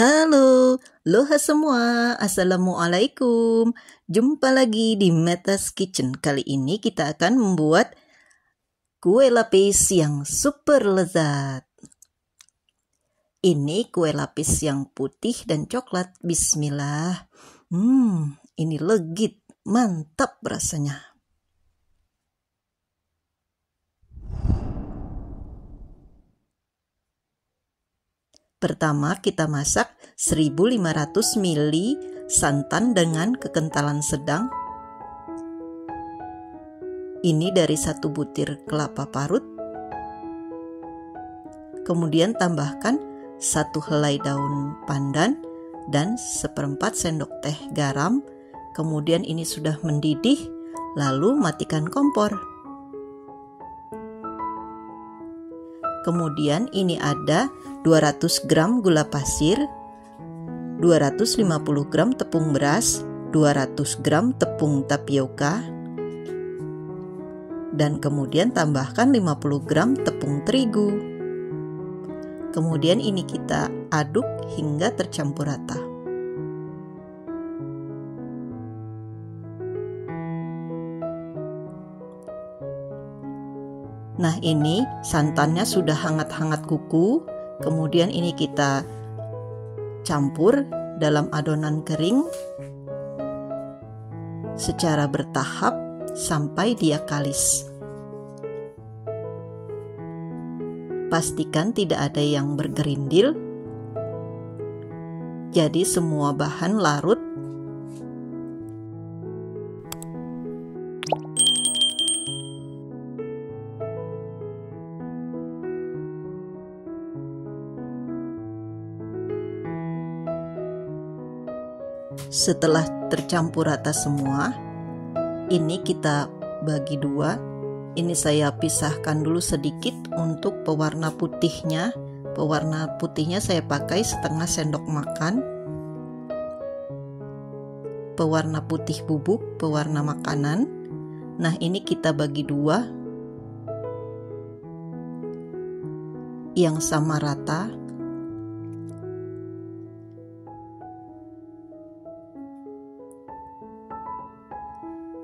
Halo, loha semua, Assalamualaikum. Jumpa lagi di Meta's Kitchen. Kali ini kita akan membuat kue lapis yang super lezat. Ini kue lapis yang putih dan coklat. Bismillah. Ini legit, mantap rasanya. Pertama, kita masak 1500 ml santan dengan kekentalan sedang. Ini dari 1 butir kelapa parut. Kemudian tambahkan 1 helai daun pandan dan 1/4 sendok teh garam. Kemudian ini sudah mendidih, lalu matikan kompor. Kemudian ini ada 200 gram gula pasir, 250 gram tepung beras, 200 gram tepung tapioka, dan kemudian tambahkan 50 gram tepung terigu. Kemudian ini kita aduk hingga tercampur rata. Nah, ini santannya sudah hangat-hangat kuku. Kemudian ini kita campur dalam adonan kering secara bertahap sampai dia kalis. Pastikan tidak ada yang bergerindil. Jadi semua bahan larut. Setelah tercampur rata semua, ini kita bagi dua. Ini saya pisahkan dulu sedikit untuk pewarna putihnya. Pewarna putihnya saya pakai setengah sendok makan. Pewarna putih bubuk, pewarna makanan. Nah, ini kita bagi dua yang sama rata.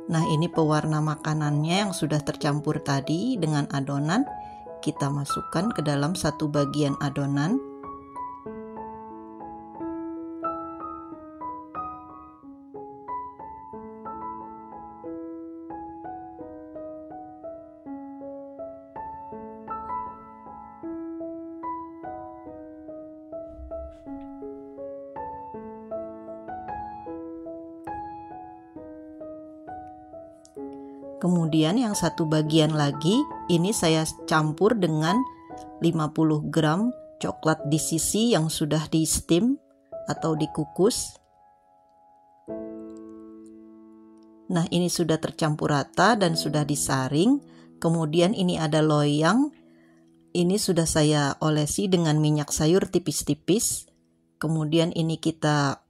Nah, ini pewarna makanannya yang sudah tercampur tadi dengan adonan. Kita masukkan ke dalam satu bagian adonan. Kemudian yang satu bagian lagi, ini saya campur dengan 50 gram coklat di sisi yang sudah di steam atau dikukus. Nah, ini sudah tercampur rata dan sudah disaring. Kemudian ini ada loyang. Ini sudah saya olesi dengan minyak sayur tipis-tipis. Kemudian ini kita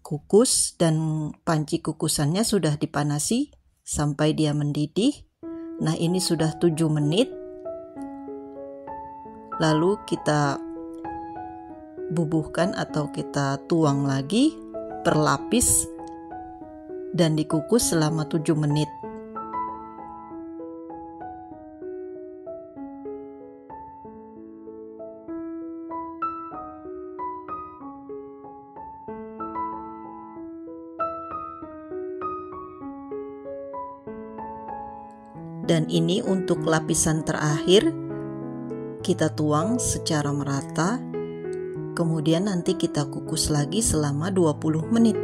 kukus dan panci kukusannya sudah dipanasi sampai dia mendidih. Nah, ini sudah 7 menit. Lalu kita bubuhkan atau kita tuang lagi per lapis dan dikukus selama 7 menit. Dan ini untuk lapisan terakhir, kita tuang secara merata. Kemudian nanti kita kukus lagi selama 20 menit.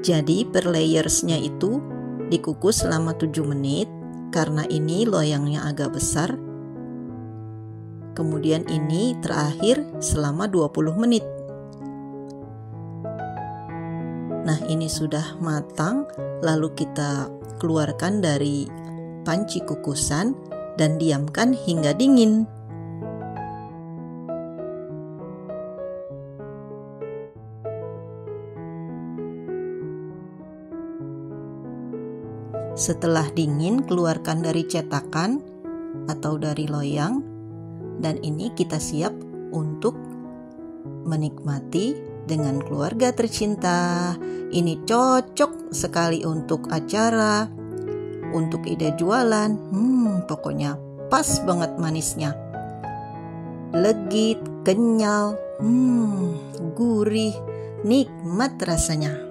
Jadi per layersnya itu dikukus selama 7 menit. Karena ini loyangnya agak besar. Kemudian ini terakhir selama 20 menit. Nah, ini sudah matang. Lalu kita keluarkan dari panci kukusan dan diamkan hingga dingin. Setelah dingin, keluarkan dari cetakan atau dari loyang, dan ini kita siap untuk menikmati dengan keluarga tercinta. Ini cocok sekali untuk acara, untuk ide jualan. Pokoknya pas banget manisnya. Legit, kenyal, gurih, nikmat rasanya.